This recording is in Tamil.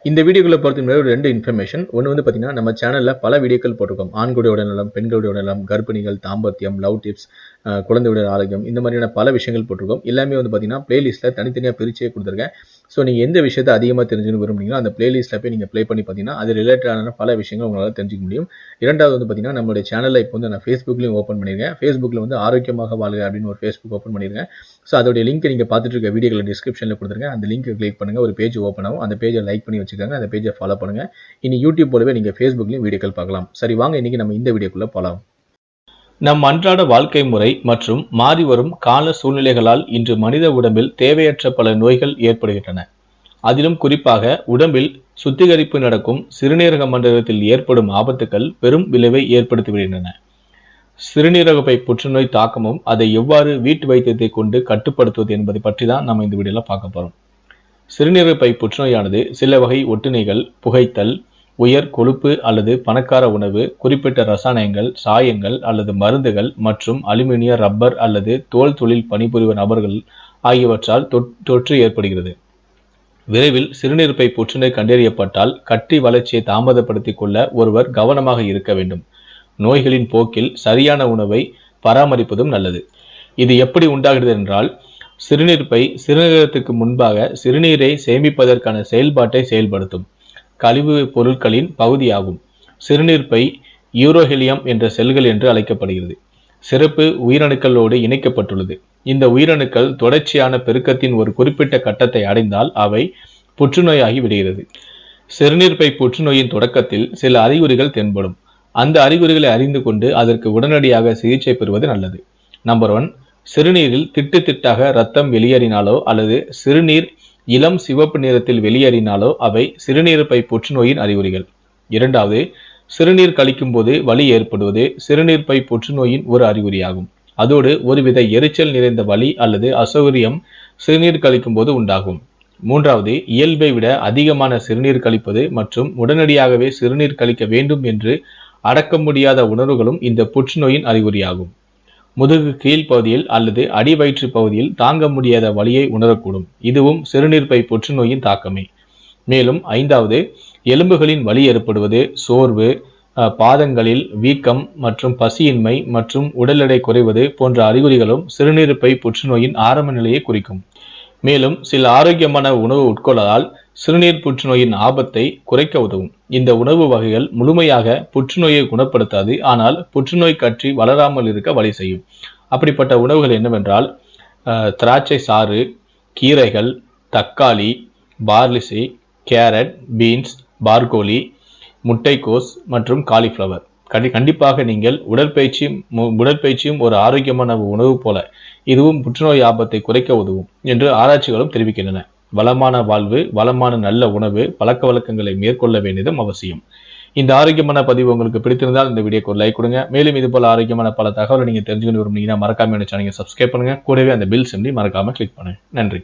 இந்த வீடியோக்குள்ள பொறுத்த ஒரு 2 இன்ஃபர்மேஷன். ஒன்று வந்து பார்த்தீங்கன்னா, நம்ம சேனலில் பல வீடியோக்கள் போட்டிருக்கோம். ஆண்களுடைய உடல்நலம், பெண்களுடைய உடல்நலம், கர்ப்பிணிகள், தாம்பத்தியம், லவ் டிப்ஸ், குழந்தையுடைய ஆரோக்கியம், இந்த மாதிரியான பல விஷயங்கள் போட்டிருக்கோம். எல்லாமே வந்து பார்த்தீங்கன்னா, பிளேலிஸ்ட்டில் தனித்தனியாக பிரிச்சே கொடுத்துருக்கேன். ஸோ நீங்கள் எந்த விஷயத்தை அதிகமாக தெரிஞ்சுக்கணும் விரும்புனீங்களோ அந்த பிளேலிஸ்ட்டில் போய் நீங்கள் ப்ளே பண்ணி பார்த்தீங்கன்னா, அது ரிலேட்டடான பல விஷயங்கள் உங்களால் தெரிஞ்சுக்க முடியும். இரண்டாவது வந்து பார்த்தீங்கன்னா, நம்மளுடைய சேனலில் இப்போ வந்து நான் ஃபேஸ்புக்லையும் ஓப்பன் பண்ணியிருக்கேன். ஃபேஸ்புக்கில் வந்து ஆரோக்கியமாக வாழ்க அப்படின்னு ஒரு ஃபேஸ்புக் ஓப்பன் பண்ணியிருக்கேன். ஸோ அதோடைய லிங்க் நீங்கள் பார்த்துட்டு இருக்க வீடியோவில் டிஸ்கிரிப்ஷனில் கொடுத்துருக்கேன். அந்த லிங்க்கை கிளிக் பண்ணுங்கள், ஒரு பேஜ் ஓப்பன் ஆகும். அந்த பேஜை லைக் பண்ணி வச்சுக்கோங்க, அந்த பேஜை ஃபாலோ பண்ணுங்கள். இனி யூடியூப் போலவே நீங்கள் ஃபேஸ்புக்லையும் வீடியோக்கள் பார்க்கலாம். சரி, வாங்க இன்னைக்கு நம்ம இந்த வீடியோக்குள்ளே போகலாம். நம் அன்றாட வாழ்க்கை முறை மற்றும் மாறிவரும் கால சூழ்நிலைகளால் இன்று மனித உடம்பில் தேவையற்ற பல நோய்கள் ஏற்படுகின்றன. அதிலும் குறிப்பாக உடம்பில் சுத்திகரிப்பு நடக்கும் சிறுநீரக மண்டலத்தில் ஏற்படும் ஆபத்துக்கள் பெரும் விளைவை ஏற்படுத்திவிடுகின்றன. சிறுநீரகப்பை புற்றுநோய் தாக்கமும் அதை எவ்வாறு வீட்டு வைத்தியத்தை கொண்டு கட்டுப்படுத்துவது என்பதை பற்றி தான் நம்ம இந்த வீடியோல பார்க்க போறோம். சிறுநீரகப்பை புற்றுநோயானது சில வகை ஒட்டுண்ணிகள், புகைத்தல், உயர் கொழுப்பு அல்லது பணக்கார உணவு, குறிப்பிட்ட ரசாயனங்கள், சாயங்கள் அல்லது மருந்துகள் மற்றும் அலுமினிய, ரப்பர் அல்லது தோல் தொழில் பணிபுரியும் நபர்கள் ஆகியவற்றால் தொற்று ஏற்படுகிறது. விரைவில் சிறுநீரகப்பை புற்றுநோய் கண்டறியப்பட்டால் கட்டி வளர்ச்சியை தாமதப்படுத்திக் கொள்ள ஒருவர் கவனமாக இருக்க வேண்டும். நோய்களின் போக்கில் சரியான உணவை பராமரிப்பதும் நல்லது. இது எப்படி உண்டாகிறது என்றால், சிறுநீர்ப்பை சிறுநீரகத்துக்கு முன்பாக சிறுநீரை சேமிப்பதற்கான செயல்பாட்டை செயல்படுத்தும் கழிவு பொருட்களின் பகுதியாகும். சிறுநீர்ப்பை யூரோஹெலியம் என்ற செல்கள் என்று அழைக்கப்படுகிறது. சிறப்பு உயிரணுக்களோடு இணைக்கப்பட்டுள்ளது. இந்த உயிரணுக்கள் தொடர்ச்சியான பெருக்கத்தின் ஒரு குறிப்பிட்ட கட்டத்தை அடைந்தால் அவை புற்றுநோயாகி விடுகிறது. சிறுநீர்ப்பை புற்றுநோயின் தொடக்கத்தில் சில அறிகுறிகள் தென்படும். அந்த அறிகுறிகளை அறிந்து கொண்டு அதற்கு உடனடியாக சிகிச்சை பெறுவது நல்லது. நம்பர் 1, சிறுநீரில் திட்டு திட்டாக இரத்தம் வெளியேறினாலோ அல்லது சிறுநீர் இளம் சிவப்பு நிறத்தில் வெளியேறினாலோ அவை சிறுநீர்ப்பை புற்றுநோயின் அறிகுறிகள். இரண்டாவது, சிறுநீர் கழிக்கும் போது வலி ஏற்படுவது சிறுநீர்ப்பை புற்றுநோயின் ஒரு அறிகுறியாகும். அதோடு ஒருவித எரிச்சல் நிறைந்த வலி அல்லது அசௌகரியம் சிறுநீர் கழிக்கும் போது உண்டாகும். மூன்றாவது, இயல்பை விட அதிகமான சிறுநீர் கழிப்பது மற்றும் உடனடியாகவே சிறுநீர் கழிக்க வேண்டும் என்று அடக்க முடியாத உணர்வுகளும் இந்த புற்றுநோயின் அறிகுறியாகும். முதுகு கீழ் பகுதியில் அல்லது அடிவயிற்று பகுதியில் தாங்க முடியாத வலியை உணரக்கூடும். இதுவும் சிறுநீர்ப்பை புற்றுநோயின் தாக்கமே. மேலும் ஐந்தாவது, எலும்புகளின் வலி ஏற்படுவது, சோர்வு, பாதங்களில் வீக்கம் மற்றும் பசியின்மை மற்றும் உடல் எடை குறைவது போன்ற அறிகுறிகளும் சிறுநீர்ப்பை புற்றுநோயின் ஆரம்ப நிலையை குறிக்கும். மேலும் சில ஆரோக்கியமான உணவு உட்கொள்வதால் சிறுநீர் புற்றுநோயின் ஆபத்தை குறைக்க உதவும். இந்த உணவு வகைகள் முழுமையாக புற்றுநோயை குணப்படுத்தாது, ஆனால் புற்றுநோய் கட்டி வளராமல் இருக்க வழி செய்யும். அப்படிப்பட்ட உணவுகள் என்னவென்றால், திராட்சை சாறு, கீரைகள், தக்காளி, பார்லிசி, கேரட், பீன்ஸ், பார்கோலி, முட்டைக்கோஸ் மற்றும் காலிஃப்ளவர். கண்டிப்பாக நீங்கள் உடற்பயிற்சியும் ஒரு ஆரோக்கியமான உணவு போல இதுவும் புற்றுநோய் ஆபத்தை குறைக்க உதவும் என்று ஆராய்ச்சிகளும் தெரிவிக்கின்றன. வளமான வாழ்வு, வளமான நல்ல உணவு பழக்க வழக்கங்களை மேற்கொள்ள வேண்டியதும் அவசியம். இந்த ஆரோக்கியமான பதிவு உங்களுக்கு பிடித்திருந்தால் இந்த வீடியோக்கு ஒரு லைக் கொடுங்க. மேலும் இது போல ஆரோக்கியமான பல தகவலை நீங்க தெரிஞ்சுக்கணும் விரும்புனீங்கன்னா மறக்காம சேனலை சப்ஸ்கிரைப் பண்ணுங்க. கூடவே அந்த பெல் சிம்பலை மறக்காம கிளிக் பண்ணுங்க. நன்றி.